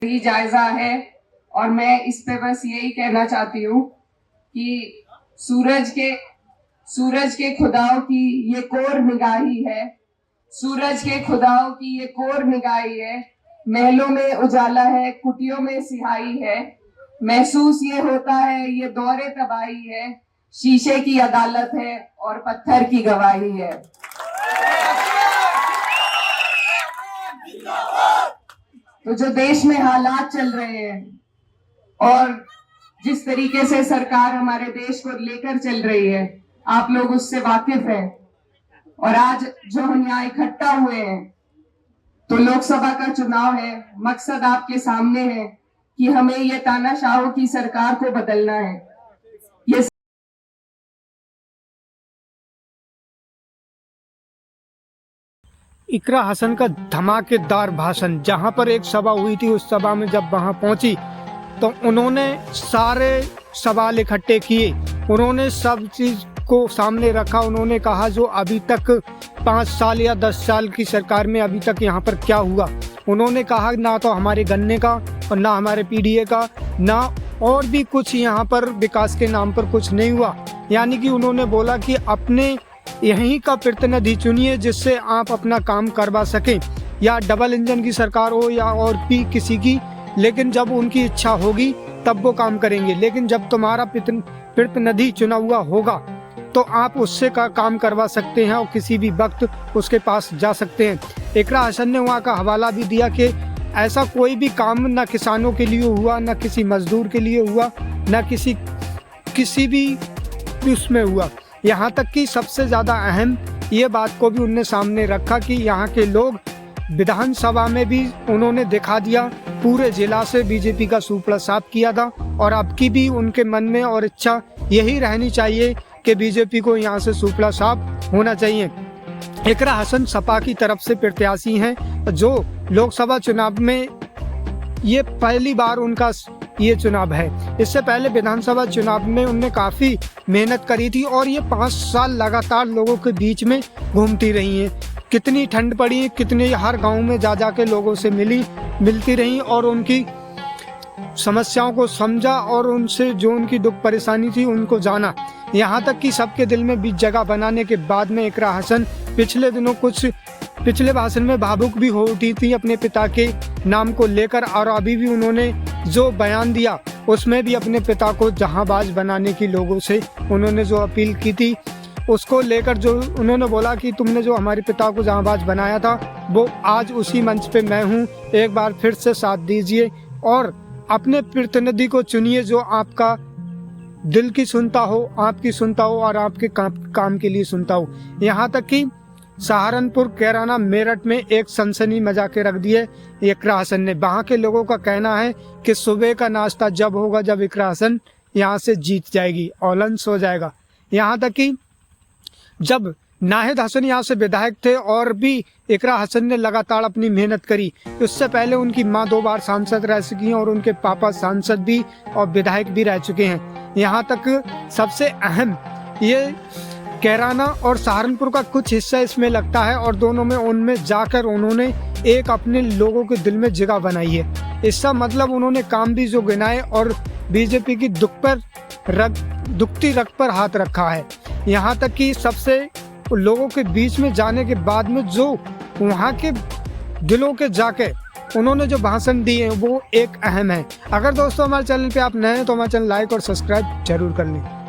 ही जायजा है और मैं इस पे बस यही कहना चाहती हूँ कि सूरज के खुदाओं की ये कोर निगाही है, सूरज के खुदाओं की ये कोर निगाही है। महलों में उजाला है, कुटियों में सिहाई है, महसूस ये होता है ये दौरे तबाही है, शीशे की अदालत है और पत्थर की गवाही है। तो जो देश में हालात चल रहे हैं और जिस तरीके से सरकार हमारे देश को लेकर चल रही है, आप लोग उससे वाकिफ हैं। और आज जो हम यहाँ इकट्ठा हुए हैं, तो लोकसभा का चुनाव है, मकसद आपके सामने है कि हमें ये तानाशाहों की सरकार को बदलना है। ये इकरा हसन का धमाकेदार भाषण, जहां पर एक सभा हुई थी, उस सभा में जब वहां पहुंची तो उन्होंने सारे सवाल इकट्ठे किए, उन्होंने सब चीज को सामने रखा। उन्होंने कहा जो अभी तक 5 साल या 10 साल की सरकार में अभी तक यहाँ पर क्या हुआ। उन्होंने कहा ना तो हमारे गन्ने का और ना हमारे पीडीए का, ना और भी कुछ यहाँ पर विकास के नाम पर कुछ नहीं हुआ। यानी कि उन्होंने बोला कि अपने यहीं का प्रतिनिधि चुनिए जिससे आप अपना काम करवा सकें, या डबल इंजन की सरकार हो या और भी किसी की, लेकिन जब उनकी इच्छा होगी तब वो काम करेंगे। लेकिन जब तुम्हारा प्रतिनिधि चुना हुआ होगा तो आप उससे का काम करवा सकते हैं और किसी भी वक्त उसके पास जा सकते हैं। इकरा हसन ने वहाँ का हवाला भी दिया कि ऐसा कोई भी काम न किसानों के लिए हुआ, न किसी मजदूर के लिए हुआ, न किसी भी उसमें हुआ। यहाँ तक कि सबसे ज़्यादा अहम ये बात को भी उनने सामने रखा कि यहाँ के लोग विधानसभा में भी उन्होंने दिखा दिया, पूरे जिला से बीजेपी का सुपड़ा साफ किया था और अब की भी उनके मन में और इच्छा यही रहनी चाहिए कि बीजेपी को यहाँ से सुपड़ा साफ होना चाहिए। इकरा हसन सपा की तरफ से प्रत्याशी हैं, जो लोकसभा चुनाव में ये पहली बार उनका ये चुनाव है। इससे पहले विधानसभा चुनाव में उन्होंने काफ़ी मेहनत करी थी और ये 5 साल लगातार लोगों के बीच में घूमती रही हैं। कितनी ठंड पड़ी, कितने हर गांव में जा के लोगों से मिलती रही और उनकी समस्याओं को समझा और उनसे जो उनकी दुख परेशानी थी उनको जाना। यहाँ तक कि सबके दिल में बीच जगह बनाने के बाद में इकरा हसन पिछले भाषण में भावुक भी हो उठी थी अपने पिता के नाम को लेकर, और अभी भी उन्होंने जो बयान दिया उसमें भी अपने पिता को जहांबाज बनाने की लोगों से उन्होंने जो अपील की थी उसको लेकर, जो उन्होंने बोला कि तुमने जो हमारे पिता को जहांबाज बनाया था वो आज उसी मंच पे मैं हूँ, एक बार फिर से साथ दीजिए और अपने प्रतिनिधि को चुनिए जो आपका दिल की सुनता हो, आपकी सुनता हो और आपके काम के लिए सुनता हो। यहाँ तक कि सहारनपुर, कैराना, मेरठ में एक सनसनी मचा के रख दी है इकरा हसन ने। वहाँ के लोगों का कहना है कि सुबह का नाश्ता जब होगा जब इकरा हसन यहाँ से जीत जाएगी, ऑलंस हो जाएगा। यहाँ तक कि जब नाहिद हसन यहाँ से विधायक थे और भी इकरा हसन ने लगातार अपनी मेहनत करी, उससे पहले उनकी माँ 2 बार सांसद रह चुकी हैं और उनके पापा सांसद भी और विधायक भी रह चुके हैं। यहाँ तक सबसे अहम ये कैराना और सहारनपुर का कुछ हिस्सा इसमें लगता है और दोनों में उनमें जाकर उन्होंने एक अपने लोगों के दिल में जगह बनाई है। इसका मतलब उन्होंने काम भी जो गिनाए और बीजेपी की दुखती रग पर हाथ रखा है। यहाँ तक कि सबसे लोगों के बीच में जाने के बाद में जो वहाँ के दिलों के जाके उन्होंने जो भाषण दिए हैं वो एक अहम है। अगर दोस्तों हमारे चैनल पे आप नए हैं तो हमारे चैनल लाइक और सब्सक्राइब जरूर कर लें।